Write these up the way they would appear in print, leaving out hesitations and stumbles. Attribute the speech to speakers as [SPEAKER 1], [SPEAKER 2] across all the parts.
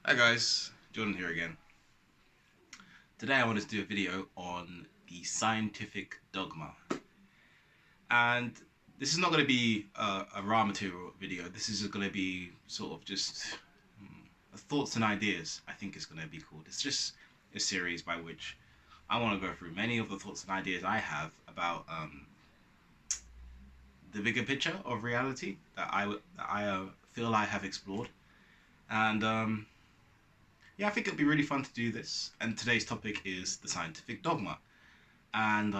[SPEAKER 1] Hi guys, Jordan here again. Today I wanted to do a video on the scientific dogma. And this is not going to be a raw material video. This is going to be sort of just thoughts and ideas, I think is going to be called. It's just a series by which I want to go through many of the thoughts and ideas I have about the bigger picture of reality that I feel I have explored. And yeah, I think it'll be really fun to do this. And today's topic is the scientific dogma. And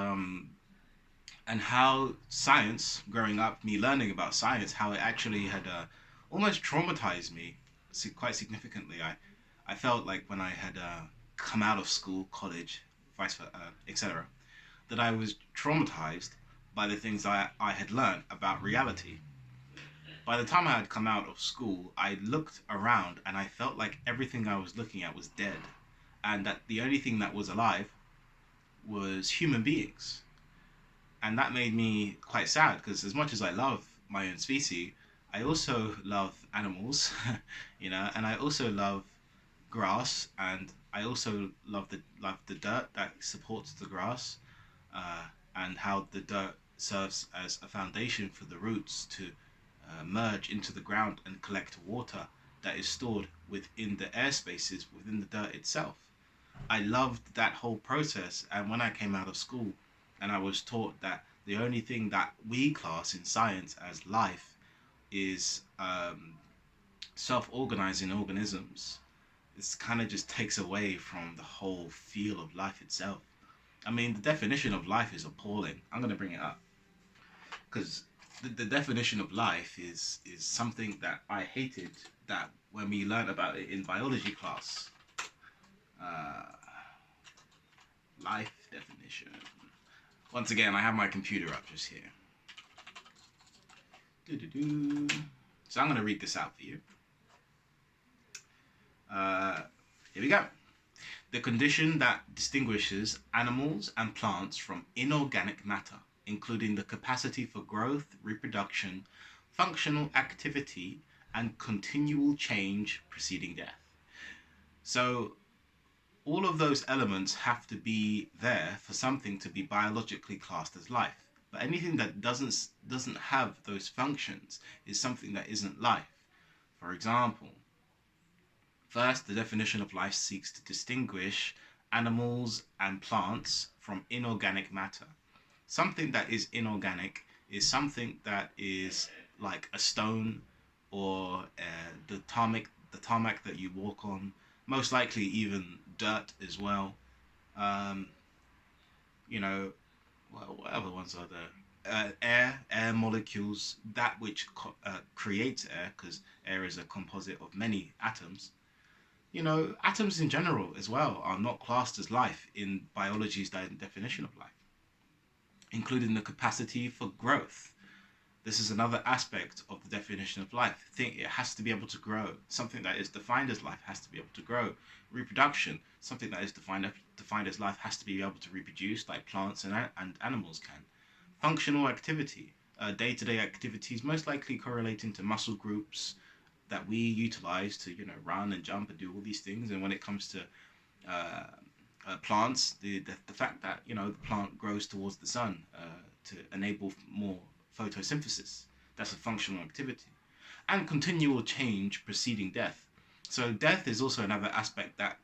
[SPEAKER 1] how science, growing up, me learning about science, how it actually had almost traumatized me quite significantly. I felt like when I had come out of school, college, vice versa, etc., that I was traumatized by the things I had learned about reality. By the time I had come out of school, I looked around and I felt like everything I was looking at was dead, and that the only thing that was alive was human beings. And that made me quite sad because as much as I love my own species, I also love animals, and I also love grass, and I also love the dirt that supports the grass, and how the dirt serves as a foundation for the roots to merge into the ground and collect water that is stored within the air spaces within the dirt itself. I loved that whole process. And when I came out of school and I was taught that the only thing that we class in science as life is self organizing organisms, this kind of just takes away from the whole feel of life itself. I mean, the definition of life is appalling. I'm going to bring it up because the definition of life is something that I hated that when we learned about it in biology class. Uh, Life definition. Once again, I have my computer up just here. Doo-doo-doo. So I'm going to read this out for you. Here we go. The condition that distinguishes animals and plants from inorganic matter, including the capacity for growth, reproduction, functional activity, and continual change preceding death. So all of those elements have to be there for something to be biologically classed as life. But anything that doesn't have those functions is something that isn't life. For example, first, the definition of life seeks to distinguish animals and plants from inorganic matter. Something that is inorganic is something that is like a stone or the tarmac that you walk on, most likely even dirt as well. Um, you know, what other ones are there? Air molecules, that which creates air, because air is a composite of many atoms. Atoms in general as well are not classed as life in biology's definition of life, including the capacity for growth. This is another aspect of the definition of life. Think it has to be able to grow. Something that is defined as life has to be able to grow. Reproduction, something that is defined as life has to be able to reproduce, like plants and animals can. Functional activity, day-to-day activities, most likely correlating to muscle groups that we utilize to, run and jump and do all these things. And when it comes to uh, plants, the fact that the plant grows towards the sun to enable more photosynthesis. That's a functional activity. And continual change preceding death. So death is also another aspect that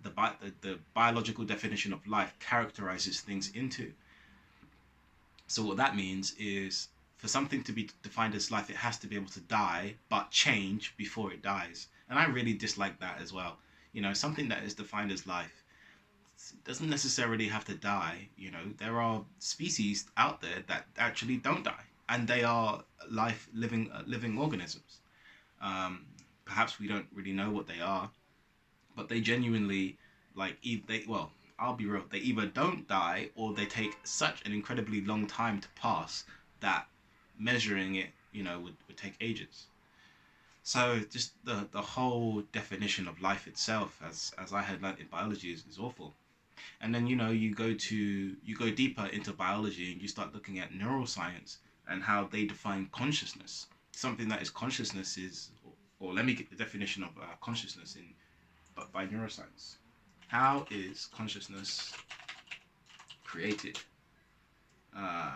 [SPEAKER 1] the biological definition of life characterizes things into. So what that means is for something to be defined as life, it has to be able to die but change before it dies. And I really dislike that as well. Something that is defined as life doesn't necessarily have to die. There are species out there that actually don't die, and they are living organisms. Perhaps we don't really know what they are, but they genuinely I'll be real. They either don't die or they take such an incredibly long time to pass that measuring it, would take ages. So just the whole definition of life itself, as I had learned in biology, is awful. And then you go deeper into biology and you start looking at neuroscience and how they define consciousness. Something that is consciousness is or let me get the definition of consciousness in but by neuroscience. How is consciousness created? Uh,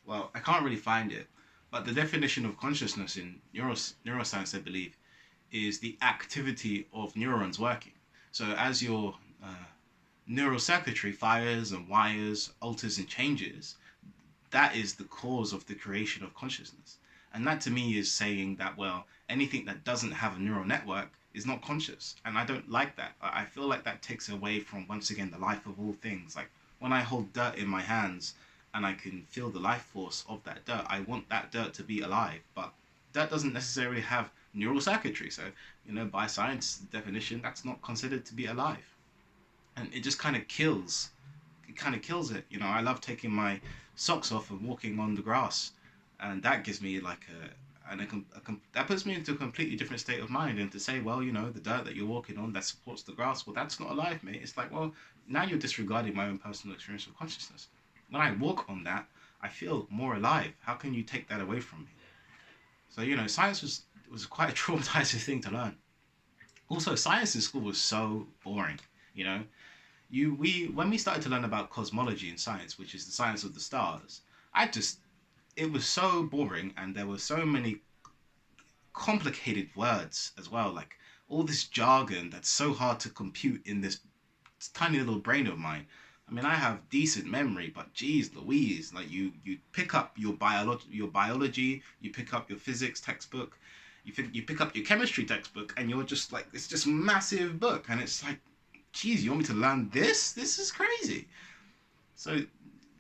[SPEAKER 1] well, I can't really find it, but the definition of consciousness in neuroscience, I believe, is the activity of neurons working. So as your neural circuitry fires and wires, alters and changes, that is the cause of the creation of consciousness. And that to me is saying that, well, anything that doesn't have a neural network is not conscious. And I don't like that. I feel like that takes away from, once again, the life of all things. Like when I hold dirt in my hands and I can feel the life force of that dirt, I want that dirt to be alive. But dirt doesn't necessarily have neural circuitry. So, by science definition, that's not considered to be alive. And it just kind of kills it. I love taking my socks off and walking on the grass, and that gives me like that puts me into a completely different state of mind. And to say, well, the dirt that you're walking on that supports the grass, well, that's not alive, mate. It's like, well, now you're disregarding my own personal experience of consciousness. When I walk on that, I feel more alive. How can you take that away from me? So science was quite a traumatizing thing to learn. Also, science in school was so boring. You know, we when we started to learn about cosmology in science, which is the science of the stars, I just it was so boring, and there were so many complicated words as well, like all this jargon that's so hard to compute in this tiny little brain of mine. I mean, I have decent memory, but geez Louise, like you pick up your biology, you pick up your physics textbook, you pick up your chemistry textbook, and you're just like, it's just massive book, and it's like, geez, you want me to learn this? This is crazy. So,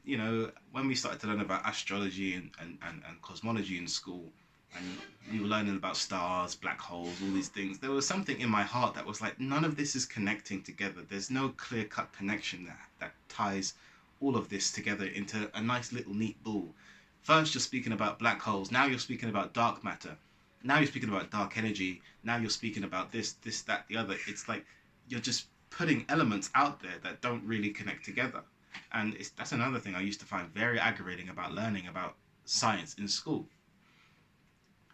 [SPEAKER 1] when we started to learn about astrology and cosmology in school, and we were learning about stars, black holes, all these things, there was something in my heart that was like, none of this is connecting together. There's no clear cut connection that ties all of this together into a nice little neat ball. First, you're speaking about black holes. Now you're speaking about dark matter. Now you're speaking about dark energy. Now you're speaking about this, that, the other. It's like you're just putting elements out there that don't really connect together. And that's another thing I used to find very aggravating about learning about science in school.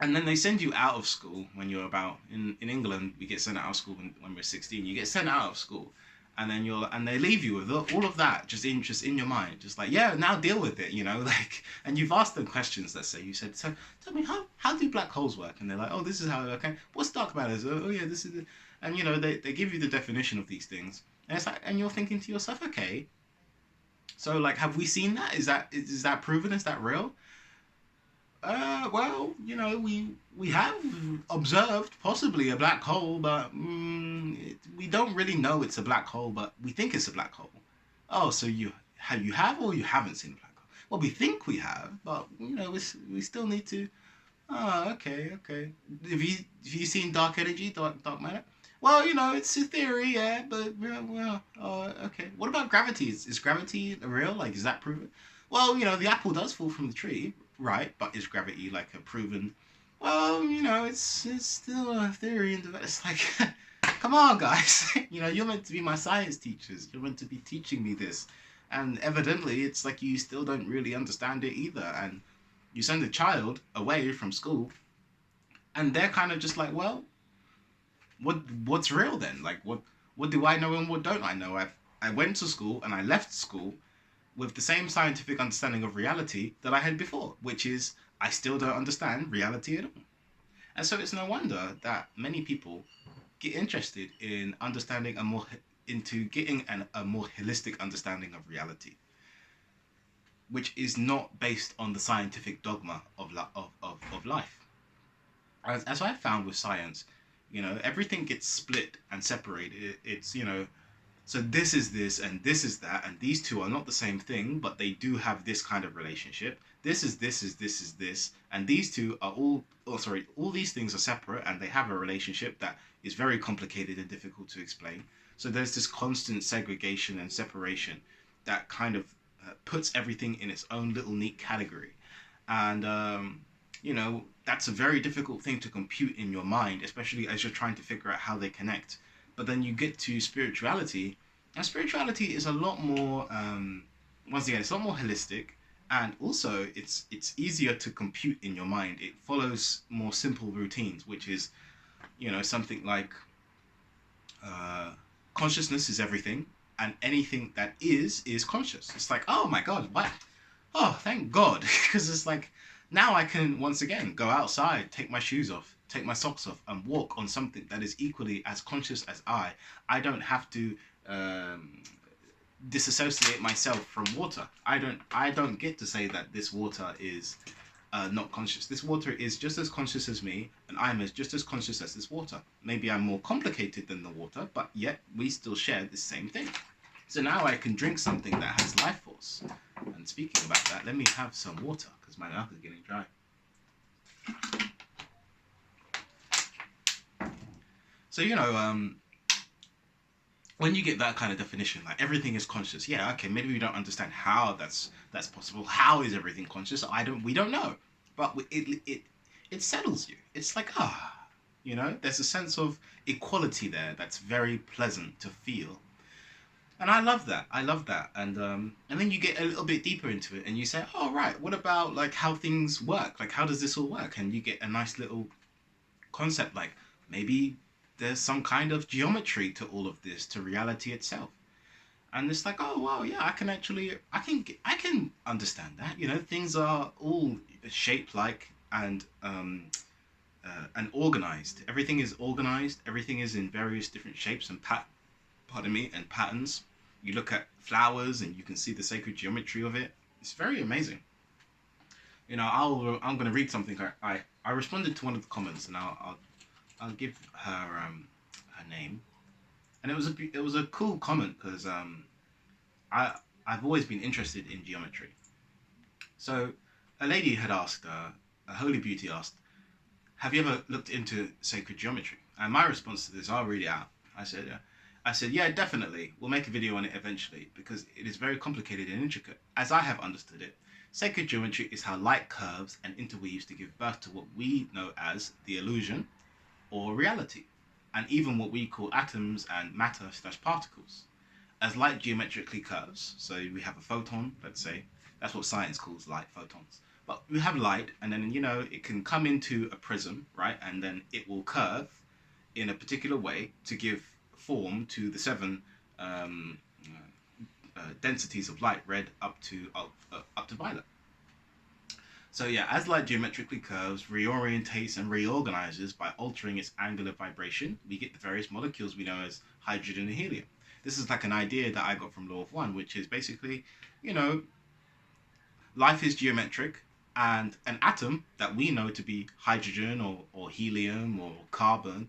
[SPEAKER 1] And then they send you out of school when you're about, in England, we get sent out of school when we're 16. You get sent out of school, and then they leave you with all of that just in your mind, just like, yeah, now deal with it, like. And you've asked them questions. Let's say you said, so tell me, how do black holes work? And they're like, oh, this is how. Okay, what's dark matter? Oh yeah, this is it. And they give you the definition of these things, and it's like, and you're thinking to yourself, okay, so like, have we seen that? Is that proven? Is that real? Well, we have observed possibly a black hole, but we don't really know it's a black hole, but we think it's a black hole. Oh, so you have or you haven't seen a black hole? Well, we think we have, but we still need to. Oh, okay, okay. Have you seen dark energy, dark matter? Well, it's a theory, yeah, but well, okay. What about gravity? Is gravity real? Like, is that proven? Well, the apple does fall from the tree, right? But is gravity like a proven? Well, it's still a theory, and it's like, come on, guys. You're meant to be my science teachers. You're meant to be teaching me this, and evidently, it's like you still don't really understand it either, and you send a child away from school, and they're kind of just like, well, what's real then? Like, what do I know and what don't I know? I went to school and I left school with the same scientific understanding of reality that I had before, which is I still don't understand reality at all. And so it's no wonder that many people get interested in understanding into getting a more holistic understanding of reality, which is not based on the scientific dogma of life. As I found with science, everything gets split and separated. It's, so this is this and this is that, and these two are not the same thing, but they do have this kind of relationship. This is this, and these two are all these things are separate, and they have a relationship that is very complicated and difficult to explain. So there's this constant segregation and separation that kind of puts everything in its own little neat category. And that's a very difficult thing to compute in your mind, especially as you're trying to figure out how they connect. But then you get to spirituality, and spirituality is a lot more, once again, it's a lot more holistic, and also it's easier to compute in your mind. It follows more simple routines, which is something like uh, consciousness is everything, and anything that is conscious. It's like, oh my god, what? Oh, thank God, because it's like now I can once again go outside, take my shoes off, take my socks off, and walk on something that is equally as conscious as I. I don't have to disassociate myself from water. I don't get to say that this water is not conscious. This water is just as conscious as me, and I'm just as conscious as this water. Maybe I'm more complicated than the water, but yet we still share the same thing. So now I can drink something that has life force. And speaking about that, let me have some water because my mouth is getting dry. So when you get that kind of definition, like everything is conscious. Yeah, okay, maybe we don't understand how that's possible. How is everything conscious? We don't know, but it settles you. It's like there's a sense of equality there that's very pleasant to feel. And I love that. I love that. And then you get a little bit deeper into it, and you say, "Oh, right. What about like how things work? Like how does this all work?" And you get a nice little concept, like maybe there's some kind of geometry to all of this, to reality itself. And it's like, oh wow, yeah, I can understand that. Things are all shaped like and organized. Everything is organized. Everything is in various different shapes and and patterns. You look at flowers and you can see the sacred geometry of it. It's very amazing. I'm gonna read something. I responded to one of the comments, and I'll give her her name. And it was a cool comment because I I've always been interested in geometry. So a lady had asked, a holy beauty asked, "Have you ever looked into sacred geometry?" And my response to this, I'll read it out. I said, yeah, definitely. We'll make a video on it eventually because it is very complicated and intricate. As I have understood it, sacred geometry is how light curves and interweaves to give birth to what we know as the illusion or reality, and even what we call atoms and matter/particles. As light geometrically curves, so we have a photon, let's say, that's what science calls light, photons. But we have light, and then, it can come into a prism, right? And then it will curve in a particular way to give form to the seven densities of light, red up to violet. So yeah, as light geometrically curves, reorientates and reorganizes by altering its angular vibration, we get the various molecules we know as hydrogen and helium. This is like an idea that I got from Law of One, which is basically, you know, life is geometric, and an atom that we know to be hydrogen or helium or carbon,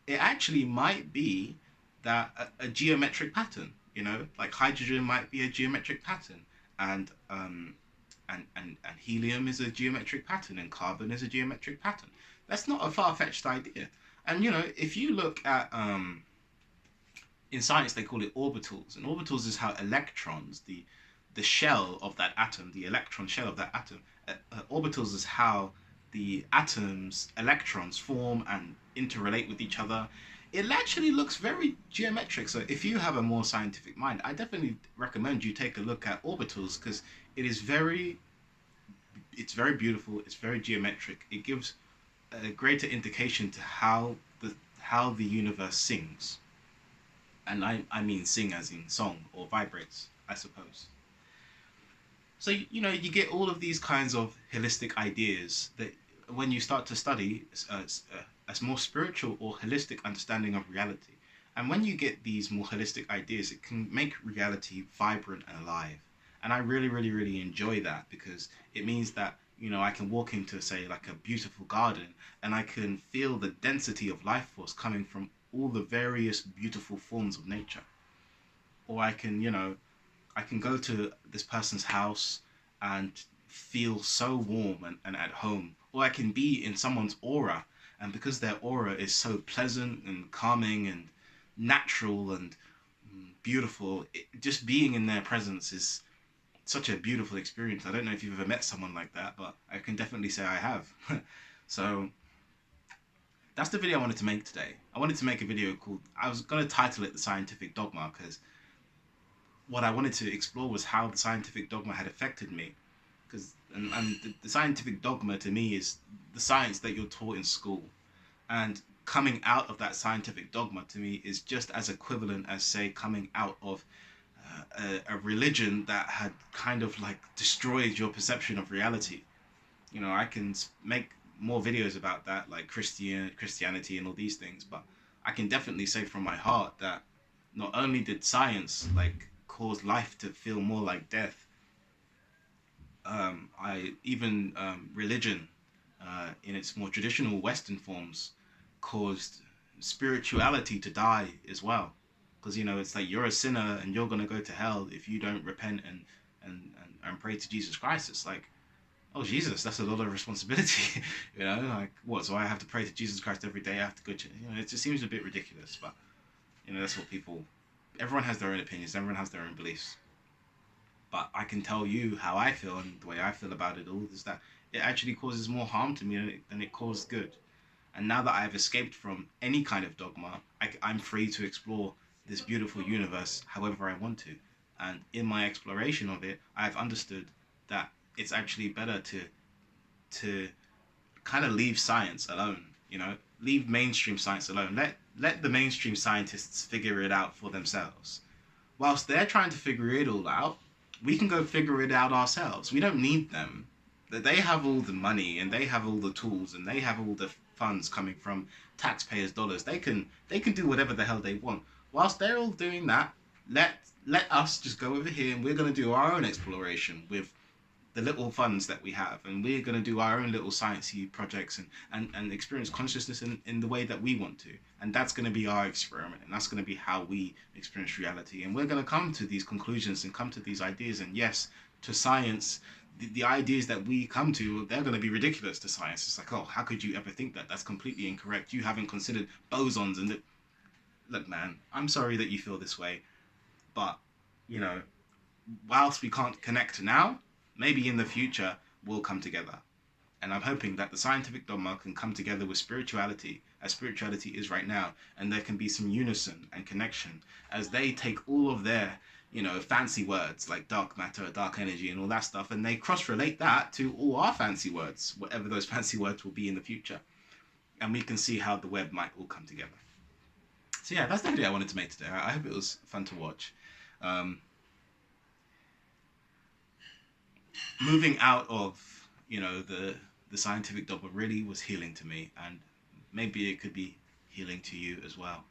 [SPEAKER 1] it actually might be that a geometric pattern. Like hydrogen might be a geometric pattern, and and helium is a geometric pattern, and carbon is a geometric pattern. That's not a far-fetched idea. And if you look at in science they call it orbitals, and orbitals is how electrons, the shell of that atom, the electron shell of that atom, orbitals is how the atoms electrons form and interrelate with each other. It actually looks very geometric. So if you have a more scientific mind, I definitely recommend you take a look at orbitals, because it is it's very beautiful. It's very geometric. It gives a greater indication to how the universe sings, and I mean sing as in song, or vibrates, I suppose. So you get all of these kinds of holistic ideas that when you start to study as more spiritual or holistic understanding of reality. And when you get these more holistic ideas, it can make reality vibrant and alive. And I really, really, really enjoy that, because it means that I can walk into, say, like a beautiful garden, and I can feel the density of life force coming from all the various beautiful forms of nature. Or I can go to this person's house and feel so warm and at home. Or I can be in someone's aura, and because their aura is so pleasant and calming and natural and beautiful, just being in their presence is such a beautiful experience. I don't know if you've ever met someone like that, but I can definitely say I have. So that's the video I wanted to make today. I wanted to make a video called, I was going to title it The Scientific Dogma, because what I wanted to explore was how the scientific dogma had affected me. Because and the scientific dogma to me is the science that you're taught in school. And coming out of that scientific dogma to me is just as equivalent as, say, coming out of a religion that had kind of like destroyed your perception of reality. You know, I can make more videos about that, like Christianity and all these things, but I can definitely say from my heart that not only did science like cause life to feel more like death, I even religion, in its more traditional Western forms, caused spirituality to die as well. Because you know it's like you're a sinner and you're gonna go to hell if you don't repent and pray to Jesus Christ. It's like, oh Jesus, that's a lot of responsibility. You know, like what? So I have to pray to Jesus Christ every day. I have to go to, you know, it just seems a bit ridiculous. But you know, that's what people. Everyone has their own opinions. Everyone has their own beliefs. But I can tell you how I feel, and the way I feel about it all is that it actually causes more harm to me than it caused good. And now that I've escaped from any kind of dogma, I'm free to explore this beautiful universe however I want to. And in my exploration of it, I've understood that it's actually better to kind of leave science alone. You know, leave mainstream science alone. Let the mainstream scientists figure it out for themselves. Whilst they're trying to figure it all out, we can go figure it out ourselves. We don't need them. They have all the money and they have all the tools and they have all the funds coming from taxpayers' dollars. They can do whatever the hell they want. Whilst they're all doing that, let us just go over here and we're gonna do our own exploration with the little funds that we have, and we're going to do our own little sciencey projects and experience consciousness in the way that we want to, and that's going to be our experiment, and that's going to be how we experience reality, and we're going to come to these conclusions and come to these ideas. And yes, to science, the ideas that we come to, they're going to be ridiculous to science. It's like, oh, how could you ever think that? That's completely incorrect. You haven't considered bosons. And look, man, I'm sorry that you feel this way, but you know, whilst we can't connect now, maybe in the future we'll come together. And I'm hoping that the scientific dogma can come together with spirituality, as spirituality is right now, and there can be some unison and connection as they take all of their, you know, fancy words like dark matter, dark energy, and all that stuff, and they cross-relate that to all our fancy words, whatever those fancy words will be in the future. And we can see how the web might all come together. So yeah, that's the video I wanted to make today. I hope it was fun to watch. Moving out of, you know, the scientific dogma really was healing to me, and maybe it could be healing to you as well.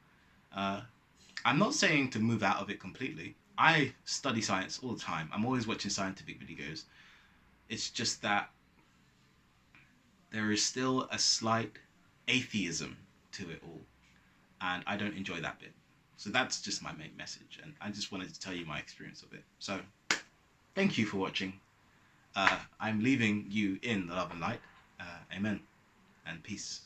[SPEAKER 1] I'm not saying to move out of it completely. I study science all the time. I'm always watching scientific videos. It's just that there is still a slight atheism to it all, and I don't enjoy that bit. So that's just my main message, and I just wanted to tell you my experience of it. So thank you for watching. I'm leaving you in the love and light. Amen and peace.